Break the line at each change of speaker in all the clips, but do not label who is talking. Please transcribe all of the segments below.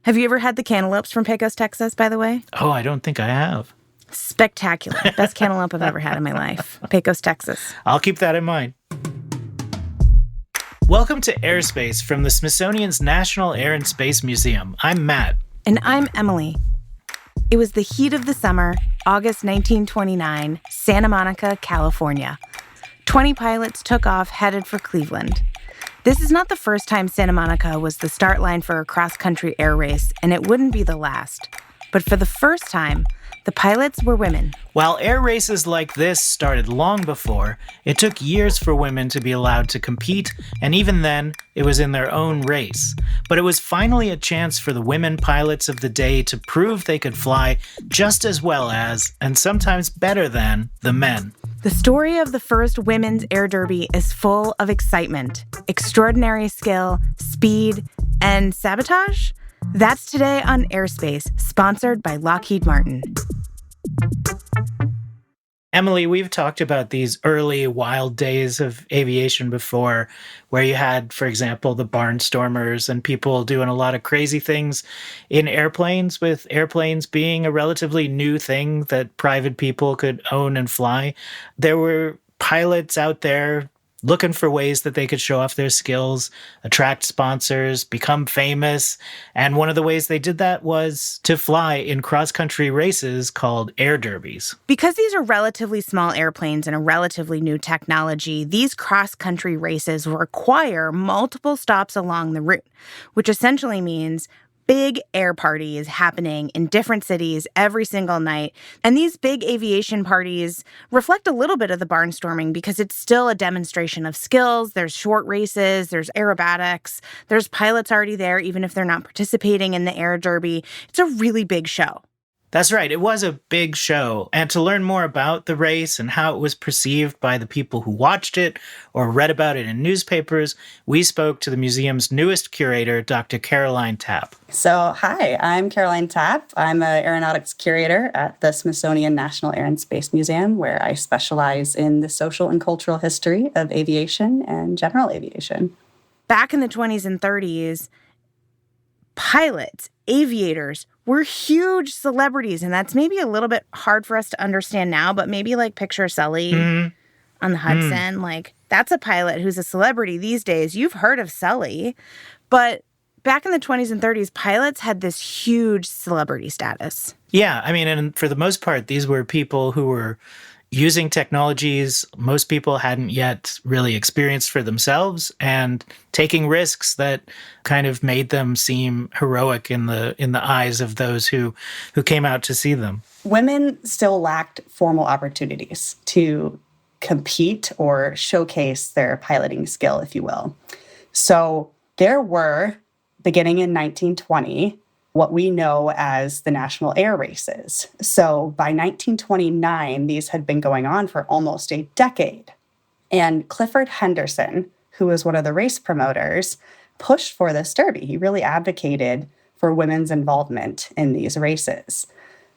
Have you ever had the cantaloupes from Pecos, Texas, by the way?
Oh, I don't think I have.
Spectacular. Best cantaloupe I've ever had in my life. Pecos, Texas.
I'll keep that in mind. Welcome to AirSpace from the Smithsonian's National Air and Space Museum. I'm Matt.
And I'm Emily. It was the heat of the summer, August 1929, Santa Monica, California. 20 pilots took off, headed for Cleveland. This is not the first time Santa Monica was the start line for a cross-country air race, and it wouldn't be the last. But for the first time, the pilots were women.
While air races like this started long before, it took years for women to be allowed to compete, and even then, it was in their own race. But it was finally a chance for the women pilots of the day to prove they could fly just as well as, and sometimes better than, the men.
The story of the first women's air derby is full of excitement, extraordinary skill, speed, and sabotage. That's today on AirSpace, sponsored by Lockheed Martin.
Emily, we've talked about these early wild days of aviation before, where you had, for example, the barnstormers and people doing a lot of crazy things in airplanes, with airplanes being a relatively new thing that private people could own and fly. There were pilots out there looking for ways that they could show off their skills, attract sponsors, become famous. And one of the ways they did that was to fly in cross-country races called air derbies.
Because these are relatively small airplanes and a relatively new technology, these cross-country races require multiple stops along the route, which essentially means big air parties happening in different cities every single night. And these big aviation parties reflect a little bit of the barnstorming because it's still a demonstration of skills. There's short races, there's aerobatics, there's pilots already there, even if they're not participating in the air derby. It's a really big show.
That's right. It was a big show. And to learn more about the race and how it was perceived by the people who watched it or read about it in newspapers, we spoke to the museum's newest curator, Dr. Caroline Tapp.
So, hi, I'm Caroline Tapp. I'm an aeronautics curator at the Smithsonian National Air and Space Museum, where I specialize in the social and cultural history of aviation and general aviation.
Back in the 20s and 30s, pilots, aviators, were huge celebrities, and that's maybe a little bit hard for us to understand now, but maybe like picture Sully on the Hudson. Like, that's a pilot who's a celebrity these days. You've heard of Sully. But back in the 20s and 30s, pilots had this huge celebrity status.
Yeah, I mean, and for the most part, these were people who were using technologies most people hadn't yet really experienced for themselves and taking risks that kind of made them seem heroic in the eyes of those who came out to see them.
Women still lacked formal opportunities to compete or showcase their piloting skill, if you will. So there were, beginning in 1920, what we know as the National Air Races. So by 1929, these had been going on for almost a decade. And Clifford Henderson, who was one of the race promoters, pushed for this derby. He really advocated for women's involvement in these races.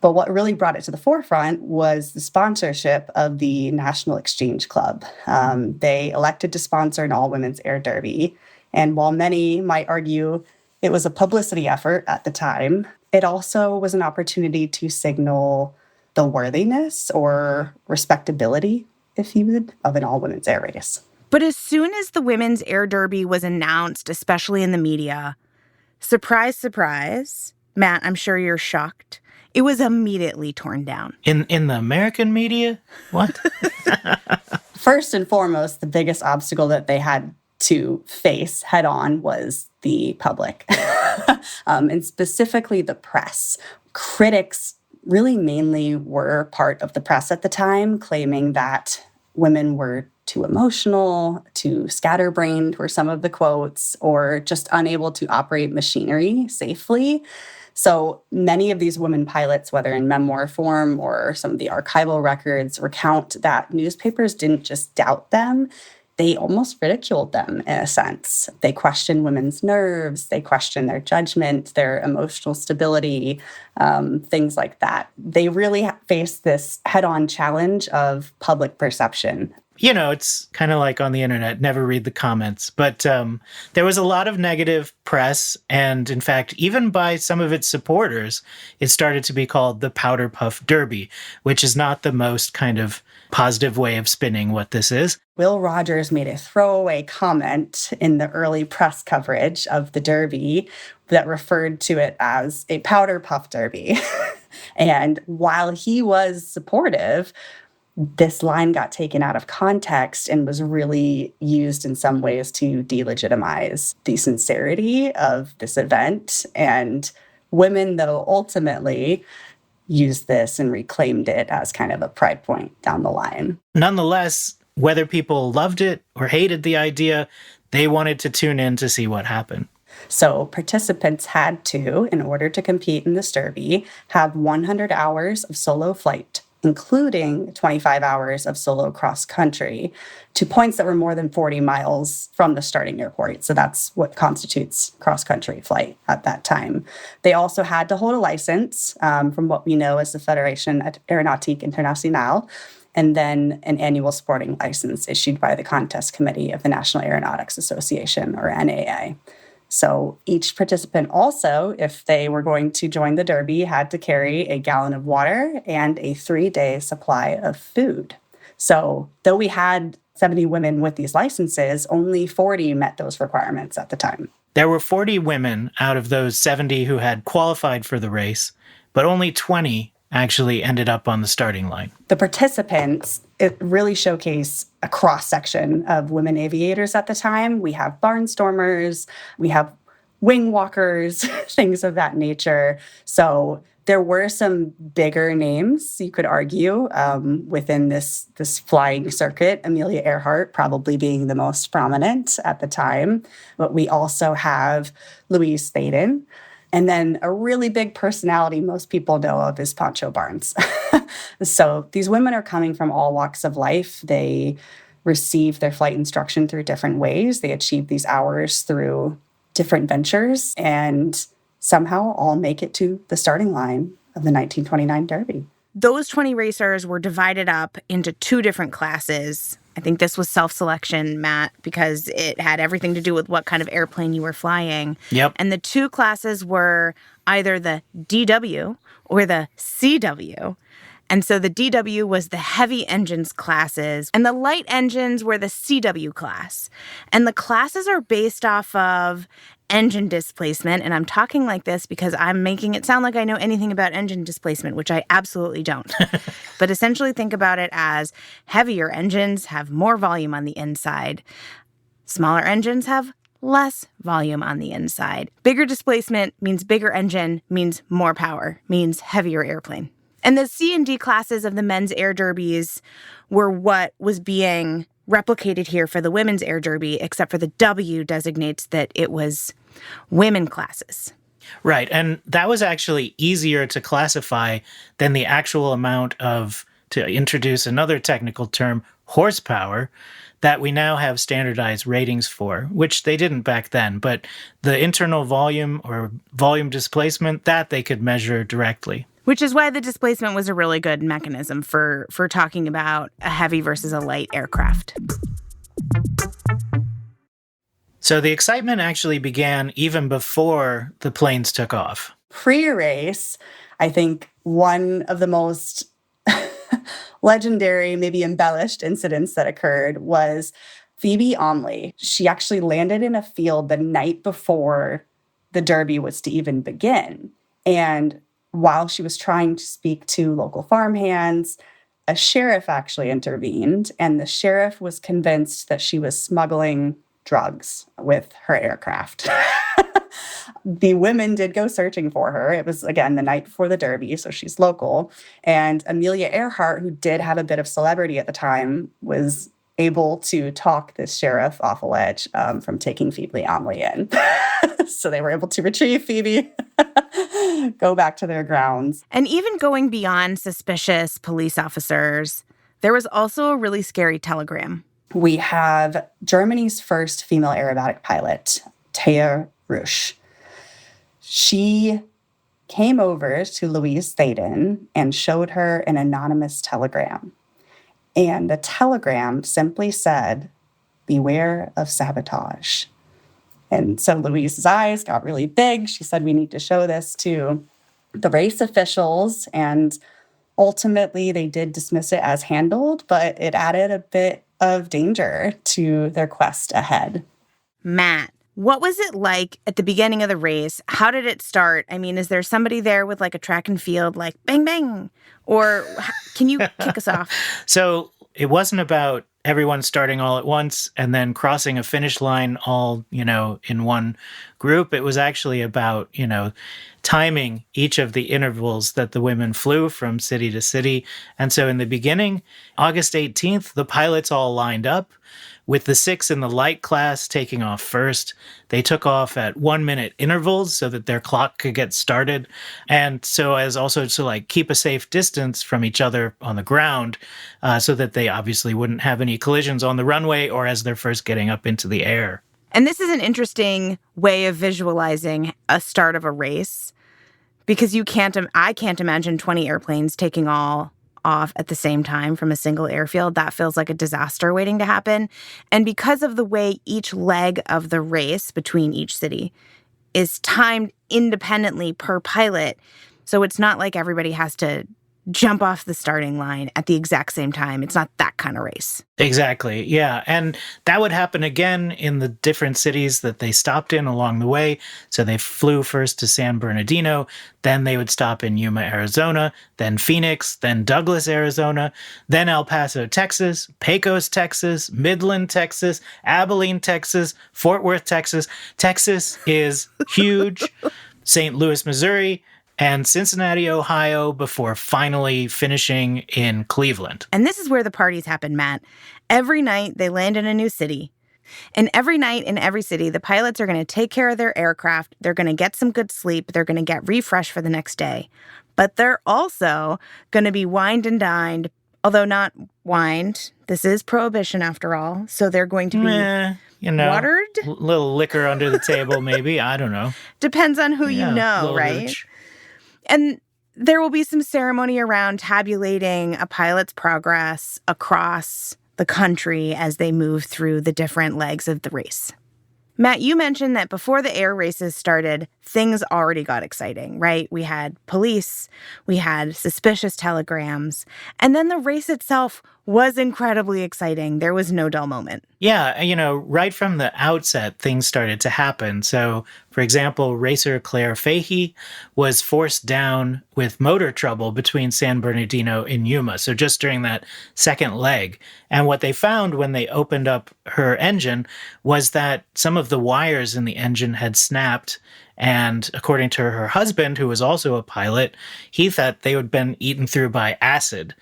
But what really brought it to the forefront was the sponsorship of the National Exchange Club. They elected to sponsor an all-women's air derby. And while many might argue it was a publicity effort at the time, it also was an opportunity to signal the worthiness or respectability, if you would, of an all-women's air race.
But as soon as the women's air derby was announced, especially in the media, surprise, surprise, Matt, I'm sure you're shocked, it was immediately torn down.
In the American media? What?
First and foremost, the biggest obstacle that they had to face head on was the public, and specifically the press. Critics really mainly were part of the press at the time, claiming that women were too emotional, too scatterbrained were some of the quotes, or just unable to operate machinery safely. So many of these women pilots, whether in memoir form or some of the archival records, recount that newspapers didn't just doubt them, they almost ridiculed them in a sense. They questioned women's nerves, they questioned their judgment, their emotional stability, things like that. They really faced this head-on challenge of public perception.
It's kind of like on the internet, never read the comments. But there was a lot of negative press. And in fact, even by some of its supporters, it started to be called the Powder Puff Derby, which is not the most kind of positive way of spinning what this is.
Will Rogers made a throwaway comment in the early press coverage of the Derby that referred to it as a powder puff derby. And while he was supportive, this line got taken out of context and was really used in some ways to delegitimize the sincerity of this event. And women, though, ultimately used this and reclaimed it as kind of a pride point down the line.
Nonetheless, whether people loved it or hated the idea, they wanted to tune in to see what happened.
So participants had to, in order to compete in this derby, have 100 hours of solo flight, including 25 hours of solo cross-country, to points that were more than 40 miles from the starting airport. So that's what constitutes cross-country flight at that time. They also had to hold a license from what we know as the Fédération Aéronautique Internationale, and then an annual sporting license issued by the Contest Committee of the National Aeronautics Association, or NAA. So each participant also, if they were going to join the Derby, had to carry a gallon of water and a 3-day supply of food. So though we had 70 women with these licenses, only 40 met those requirements at the time.
There were 40 women out of those 70 who had qualified for the race, but only 20 actually ended up on the starting line.
The participants, it really showcase a cross-section of women aviators at the time. We have barnstormers, we have wing walkers, things of that nature. So there were some bigger names, you could argue, within this flying circuit, Amelia Earhart probably being the most prominent at the time. But we also have Louise Thaden. And then a really big personality most people know of is Pancho Barnes. So these women are coming from all walks of life. They receive their flight instruction through different ways. They achieve these hours through different ventures and somehow all make it to the starting line of the 1929 Derby.
Those 20 racers were divided up into 2 different classes. I think this was self-selection, Matt, because it had everything to do with what kind of airplane you were flying.
Yep.
And the 2 classes were either the DW or the CW. And so the DW was the heavy engines classes, and the light engines were the CW class. And the classes are based off of engine displacement, and I'm talking like this because I'm making it sound like I know anything about engine displacement, which I absolutely don't. But essentially think about it as heavier engines have more volume on the inside. Smaller engines have less volume on the inside. Bigger displacement means bigger engine, means more power, means heavier airplane. And the C and D classes of the men's air derbies were what was being replicated here for the women's air derby, except for the W designates that it was women classes.
Right. And that was actually easier to classify than the actual amount of, to introduce another technical term, horsepower, that we now have standardized ratings for, which they didn't back then. But the internal volume or volume displacement, that they could measure directly.
Which is why the displacement was a really good mechanism for talking about a heavy versus a light aircraft.
So the excitement actually began even before the planes took off.
Pre-race, I think one of the most legendary, maybe embellished incidents that occurred was Phoebe Onley. She actually landed in a field the night before the Derby was to even begin. And while she was trying to speak to local farmhands, a sheriff actually intervened, and the sheriff was convinced that she was smuggling drugs with her aircraft. The women did go searching for her. It was, again, the night before the Derby, so she's local. And Amelia Earhart, who did have a bit of celebrity at the time, was able to talk this sheriff off a ledge from taking Phoebe Onley in. So they were able to retrieve Phoebe, go back to their grounds.
And even going beyond suspicious police officers, there was also a really scary telegram.
We have Germany's first female aerobatic pilot, Thea Rusch. She came over to Louise Thaden and showed her an anonymous telegram. And the telegram simply said, "Beware of sabotage." And so Louise's eyes got really big. She said, "We need to show this to the race officials." And ultimately, they did dismiss it as handled, but it added a bit of danger to their quest ahead.
Matt, what was it like at the beginning of the race? How did it start? I mean, is there somebody there with like a track and field, like bang, bang? Or can you kick us off?
So it wasn't about everyone starting all at once and then crossing a finish line all, in one group. It was actually about, timing each of the intervals that the women flew from city to city. And so in the beginning, August 18th, the pilots all lined up with the 6 in the light class taking off first. They took off at 1-minute intervals so that their clock could get started. And so as also to keep a safe distance from each other on the ground so that they obviously wouldn't have any collisions on the runway or as they're first getting up into the air.
And this is an interesting way of visualizing a start of a race because I can't imagine 20 airplanes taking all off at the same time from a single airfield. That feels like a disaster waiting to happen. And because of the way each leg of the race between each city is timed independently per pilot, so it's not like everybody has to jump off the starting line at the exact same time. It's not that kind of race.
Exactly. Yeah. And that would happen again in the different cities that they stopped in along the way. So they flew first to San Bernardino, then they would stop in Yuma, Arizona, then Phoenix, then Douglas, Arizona, then El Paso, Texas, Pecos, Texas, Midland, Texas, Abilene, Texas, Fort Worth, Texas. Texas is huge. St. Louis, Missouri, and Cincinnati, Ohio, before finally finishing in Cleveland.
And this is where the parties happen, Matt. Every night, they land in a new city. And every night in every city, the pilots are going to take care of their aircraft. They're going to get some good sleep. They're going to get refreshed for the next day. But they're also going to be wined and dined, although not wined. This is prohibition, after all. So they're going to be watered?
A little liquor under the table, maybe. I don't know.
Depends on who you know, right?
Rich.
And there will be some ceremony around tabulating a pilot's progress across the country as they move through the different legs of the race. Matt, you mentioned that before the air races started, things already got exciting, right? We had police, we had suspicious telegrams, and then the race itself was incredibly exciting. There was no dull moment.
Yeah, right from the outset, things started to happen. So, for example, racer Claire Fahey was forced down with motor trouble between San Bernardino and Yuma. So just during that second leg. And what they found when they opened up her engine was that some of the wires in the engine had snapped. And according to her husband, who was also a pilot, he thought they had been eaten through by acid.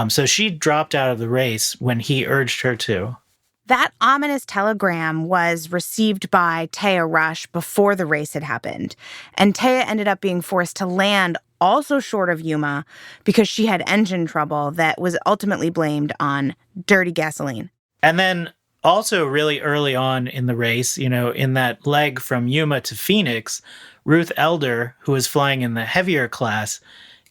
So she dropped out of the race when he urged her to.
That ominous telegram was received by Taya Rush before the race had happened. And Taya ended up being forced to land also short of Yuma because she had engine trouble that was ultimately blamed on dirty gasoline.
And then also really early on in the race, in that leg from Yuma to Phoenix, Ruth Elder, who was flying in the heavier class,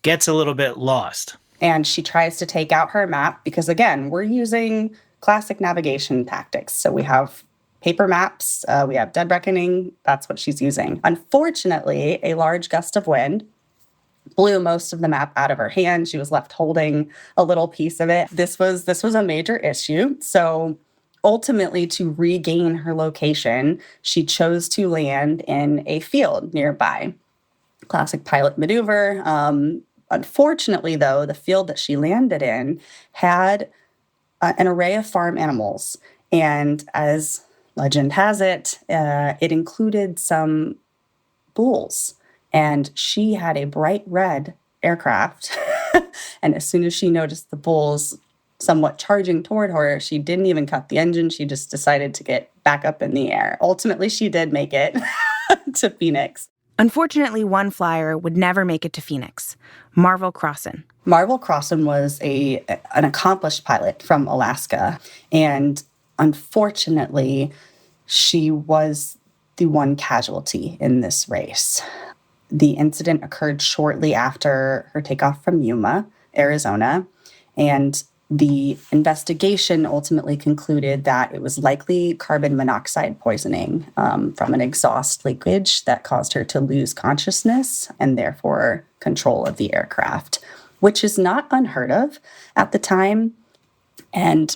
gets a little bit lost.
And she tries to take out her map because, again, we're using classic navigation tactics. So we have paper maps, we have dead reckoning. That's what she's using. Unfortunately, a large gust of wind blew most of the map out of her hand. She was left holding a little piece of it. This was a major issue. So ultimately, to regain her location, she chose to land in a field nearby. Classic pilot maneuver. Unfortunately, though, the field that she landed in had an array of farm animals. And as legend has it, it included some bulls. And she had a bright red aircraft. And as soon as she noticed the bulls somewhat charging toward her, she didn't even cut the engine. She just decided to get back up in the air. Ultimately, she did make it to Phoenix.
Unfortunately, one flyer would never make it to Phoenix, Marvel Crossan.
Marvel Crossan was an accomplished pilot from Alaska, and unfortunately, she was the one casualty in this race. The incident occurred shortly after her takeoff from Yuma, Arizona, and The investigation ultimately concluded that it was likely carbon monoxide poisoning from an exhaust leakage that caused her to lose consciousness and therefore control of the aircraft, which is not unheard of at the time. And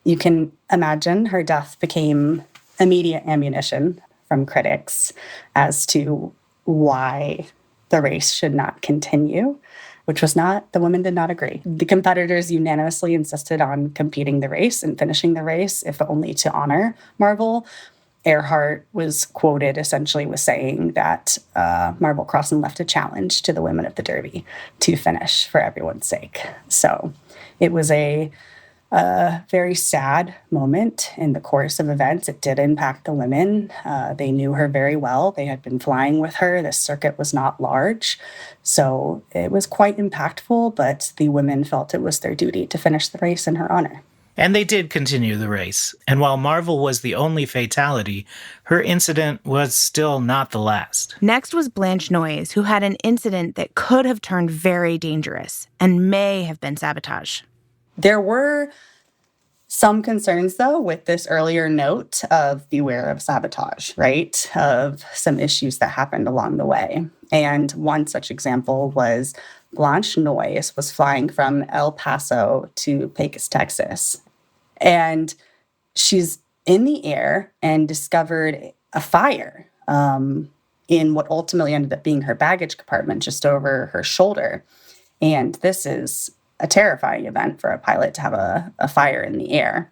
you can imagine her death became immediate ammunition from critics as to why the race should not continue, which was not, the women did not agree. The competitors unanimously insisted on competing the race and finishing the race, if only to honor Marvel. Earhart was quoted essentially with saying that Marvel Crossan left a challenge to the women of the Derby to finish for everyone's sake. So it was a very sad moment in the course of events. It did impact the women. They knew her very well. They had been flying with her. The circuit was not large. So it was quite impactful, but the women felt it was their duty to finish the race in her honor.
And they did continue the race. And while Marvel was the only fatality, her incident was still not the last.
Next was Blanche Noyes, who had an incident that could have turned very dangerous and may have been sabotage.
There were some concerns, though, with this earlier note of beware of sabotage, right? Of some issues that happened along the way. And one such example was Blanche Noyes was flying from El Paso to Pecos, Texas. And she's in the air and discovered a fire in what ultimately ended up being her baggage compartment just over her shoulder. And this is a terrifying event for a pilot to have a fire in the air.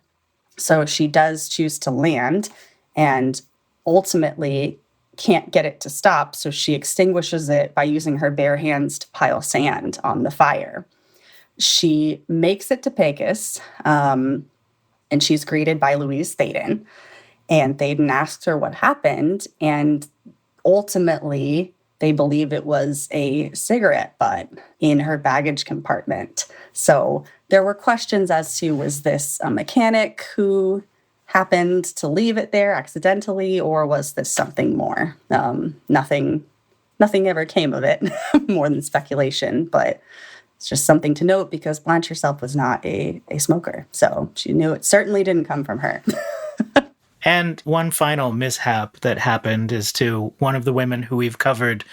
So she does choose to land and ultimately can't get it to stop. So she extinguishes it by using her bare hands to pile sand on the fire. She makes it to Pecos, and she's greeted by Louise Thaden. And Thaden asks her what happened. And ultimately, they believe it was a cigarette butt in her baggage compartment. So there were questions as to, was this a mechanic who happened to leave it there accidentally, or was this something more? Nothing ever came of it, more than speculation. But it's just something to note because Blanche herself was not a smoker. So she knew it certainly didn't come from her.
And one final mishap that happened is to one of the women who we've covered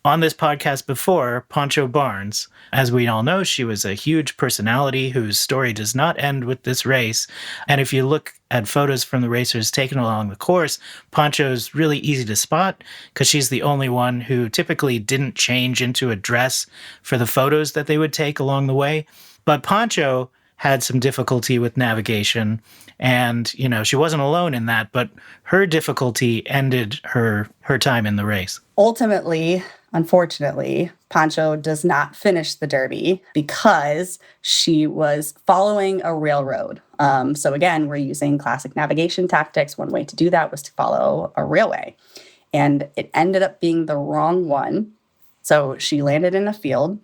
on this podcast before, Pancho Barnes. As we all know, she was a huge personality whose story does not end with this race. And if you look at photos from the racers taken along the course, Pancho's really easy to spot because she's the only one who typically didn't change into a dress for the photos that they would take along the way. But Pancho had some difficulty with navigation. And, she wasn't alone in that, but her difficulty ended her time in the race.
Ultimately, unfortunately, Pancho does not finish the Derby because she was following a railroad. So again, we're using classic navigation tactics. One way to do that was to follow a railway. And it ended up being the wrong one. So she landed in a field.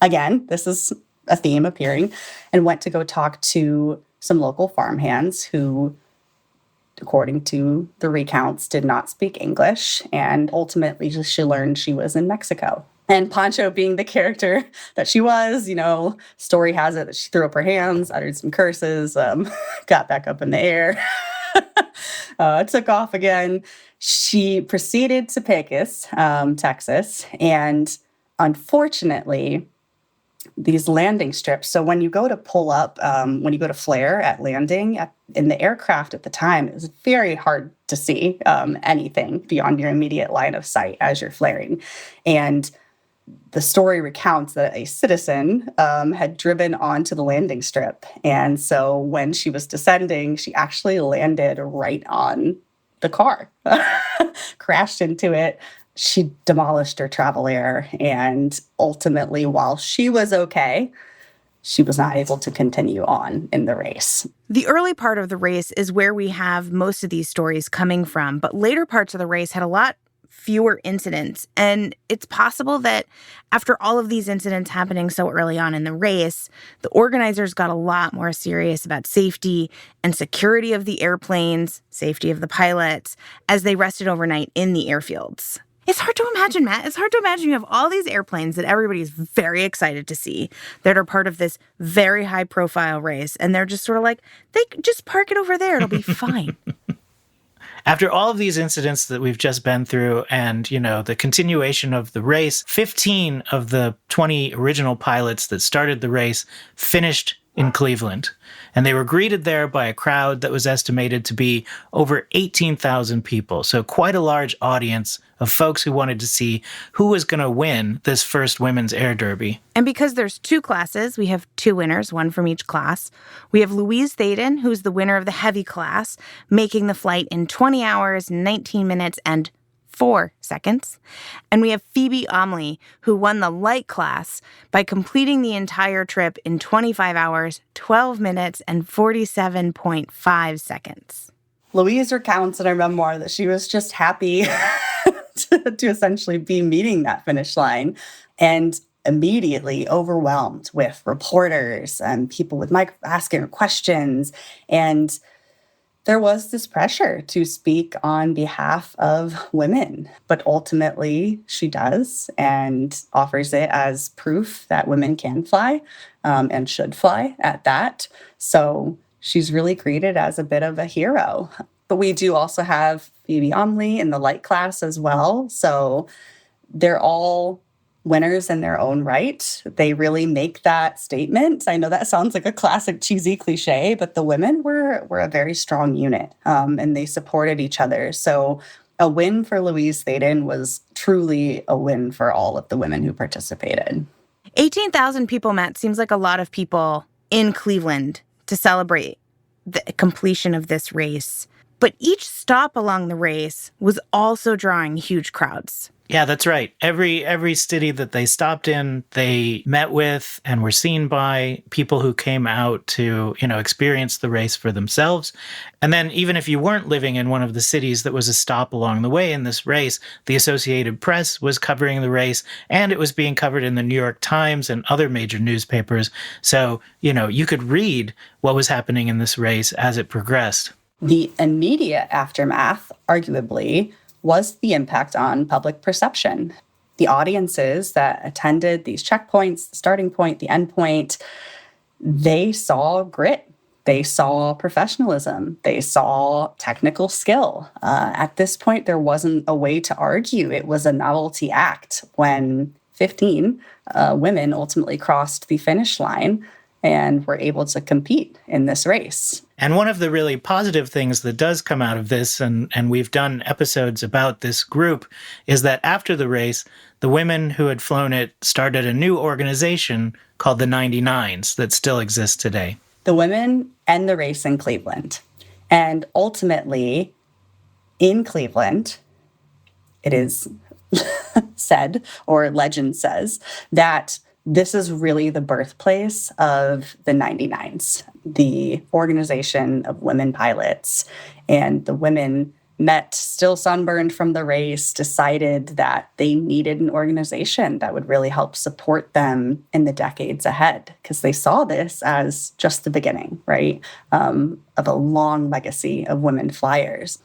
Again, this is a theme appearing, and went to go talk to some local farmhands who, according to the recounts, did not speak English. And ultimately, she learned she was in Mexico. And Pancho, being the character that she was, story has it that she threw up her hands, uttered some curses, got back up in the air, took off again. She proceeded to Pecos, Texas. And unfortunately, these landing strips. So when you go to pull up, when you go to flare at landing in the aircraft at the time, it was very hard to see anything beyond your immediate line of sight as you're flaring. And the story recounts that a citizen had driven onto the landing strip. And so when she was descending, she actually landed right on the car, crashed into it. She demolished her travel air, and ultimately, while she was okay, she was not able to continue on in the race.
The early part of the race is where we have most of these stories coming from, but later parts of the race had a lot fewer incidents. And it's possible that after all of these incidents happening so early on in the race, the organizers got a lot more serious about safety and security of the airplanes, safety of the pilots, as they rested overnight in the airfields. It's hard to imagine, Matt. It's hard to imagine you have all these airplanes that everybody's very excited to see that are part of this very high-profile race, and they're just sort of like, they just park it over there. It'll be fine.
After all of these incidents that we've just been through and, the continuation of the race, 15 of the 20 original pilots that started the race finished in Cleveland. And they were greeted there by a crowd that was estimated to be over 18,000 people. So quite a large audience of folks who wanted to see who was going to win this first women's air derby.
And because there's 2 classes, we have 2 winners, one from each class. We have Louise Thaden, who's the winner of the heavy class, making the flight in 20 hours, 19 minutes, and 4 seconds. And we have Phoebe Omley, who won the light class by completing the entire trip in 25 hours, 12 minutes, and 47.5 seconds.
Louise recounts in her memoir that she was just happy to essentially be meeting that finish line and immediately overwhelmed with reporters and people with asking her questions. And there was this pressure to speak on behalf of women, but ultimately she does and offers it as proof that women can fly and should fly at that. So she's really greeted as a bit of a hero. But we do also have Phoebe Omley in the light class as well. So they're all winners in their own right. They really make that statement. I know that sounds like a classic cheesy cliche, but the women were a very strong unit and they supported each other. So a win for Louise Thaden was truly a win for all of the women who participated.
18,000 people, Matt, seems like a lot of people in Cleveland to celebrate the completion of this race. But each stop along the race was also drawing huge crowds.
Yeah, that's right. Every city that they stopped in, they met with and were seen by people who came out to, experience the race for themselves. And then even if you weren't living in one of the cities that was a stop along the way in this race, the Associated Press was covering the race and it was being covered in the New York Times and other major newspapers. So, you could read what was happening in this race as it progressed.
The immediate aftermath, arguably, was the impact on public perception. The audiences that attended these checkpoints, the starting point, the end point, they saw grit. They saw professionalism. They saw technical skill. At this point, there wasn't a way to argue. It was a novelty act when 15 women ultimately crossed the finish line and were able to compete in this race.
And one of the really positive things that does come out of this, and we've done episodes about this group, is that after the race, the women who had flown it started a new organization called the 99s that still exists today.
The women end the race in Cleveland. And ultimately, in Cleveland, it is said, or legend says, that this is really the birthplace of the 99s, the organization of women pilots. And the women met, still sunburned from the race, decided that they needed an organization that would really help support them in the decades ahead, because they saw this as just the beginning, right, of a long legacy of women flyers.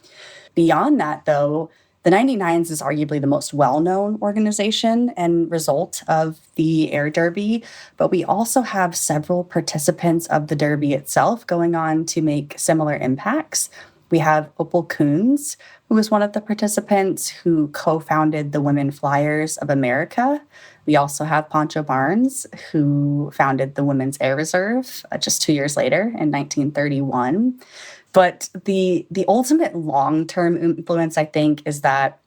Beyond that, though, the 99s is arguably the most well-known organization and result of the Air Derby, but we also have several participants of the Derby itself going on to make similar impacts. We have Opal Coons, who was one of the participants who co-founded the Women Flyers of America. We also have Pancho Barnes, who founded the Women's Air Reserve just 2 years later in 1931. But the ultimate long-term influence, I think, is that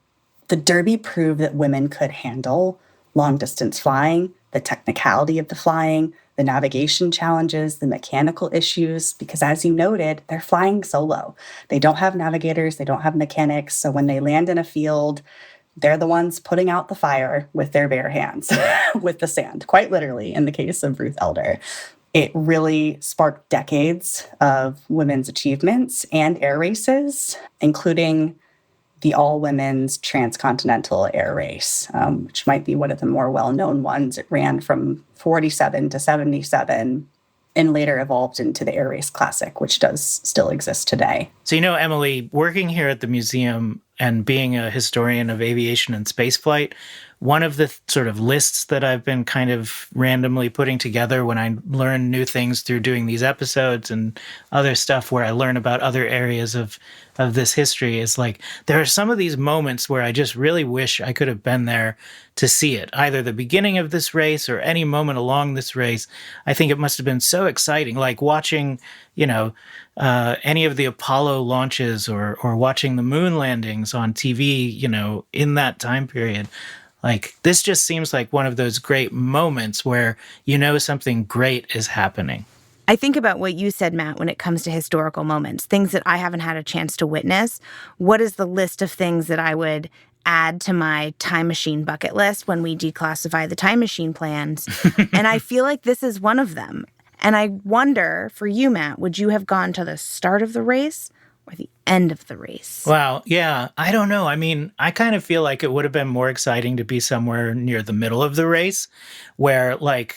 the Derby proved that women could handle long-distance flying, the technicality of the flying, the navigation challenges, the mechanical issues, because as you noted, they're flying solo. They don't have navigators, they don't have mechanics, so when they land in a field, they're the ones putting out the fire with their bare hands, with the sand, quite literally in the case of Ruth Elder. It really sparked decades of women's achievements and air races, including the all-women's transcontinental air race, which might be one of the more well-known ones. It ran from 47 to 77 and later evolved into the Air Race Classic, which does still exist today.
So, Emily, working here at the museum, and being a historian of aviation and spaceflight, one of the sort of lists that I've been kind of randomly putting together when I learn new things through doing these episodes and other stuff where I learn about other areas of this history is like, there are some of these moments where I just really wish I could have been there to see it, either the beginning of this race or any moment along this race. I think it must have been so exciting, like watching, any of the Apollo launches or watching the moon landings on TV, in that time period. Like, this just seems like one of those great moments where something great is happening.
I think about what you said, Matt, when it comes to historical moments, things that I haven't had a chance to witness. What is the list of things that I would add to my time machine bucket list when we declassify the time machine plans? And I feel like this is one of them. And I wonder, for you, Matt, would you have gone to the start of the race or the end of the race?
Wow. Yeah. I don't know. I mean, I kind of feel like it would have been more exciting to be somewhere near the middle of the race where, like,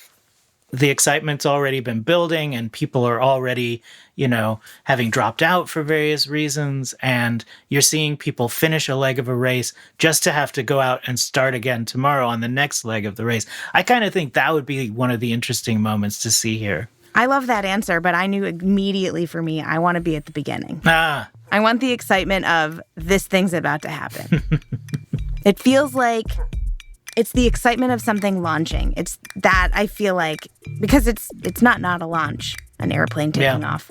the excitement's already been building and people are already, having dropped out for various reasons. And you're seeing people finish a leg of a race just to have to go out and start again tomorrow on the next leg of the race. I kind of think that would be one of the interesting moments to see here.
I love that answer, but I knew immediately for me, I want to be at the beginning. I want the excitement of this thing's about to happen. It feels like it's the excitement of something launching. It's that I feel like, because it's not a launch, an airplane taking off.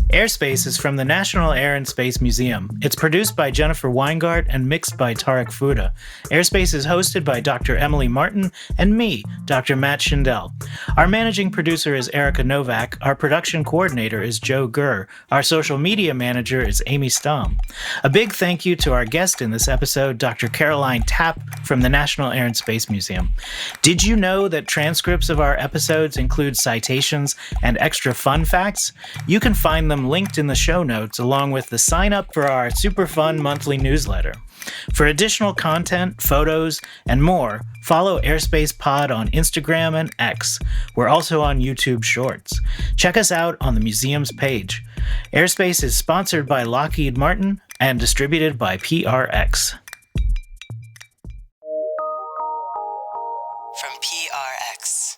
AirSpace is from the National Air and Space Museum. It's produced by Jennifer Weingart and mixed by Tarek Fuda. AirSpace is hosted by Dr. Emily Martin and me, Dr. Matt Schindel. Our managing producer is Erica Novak. Our production coordinator is Joe Gurr. Our social media manager is Amy Stom. A big thank you to our guest in this episode, Dr. Caroline Tapp from the National Air and Space Museum. Did you know that transcripts of our episodes include citations and extra fun facts? You can find them linked in the show notes, along with the sign up for our super fun monthly newsletter. For additional content, photos, and more, follow AirSpace Pod on Instagram and X. We're also on YouTube Shorts. Check us out on the museum's page. AirSpace is sponsored by Lockheed Martin and distributed by PRX.
From PRX.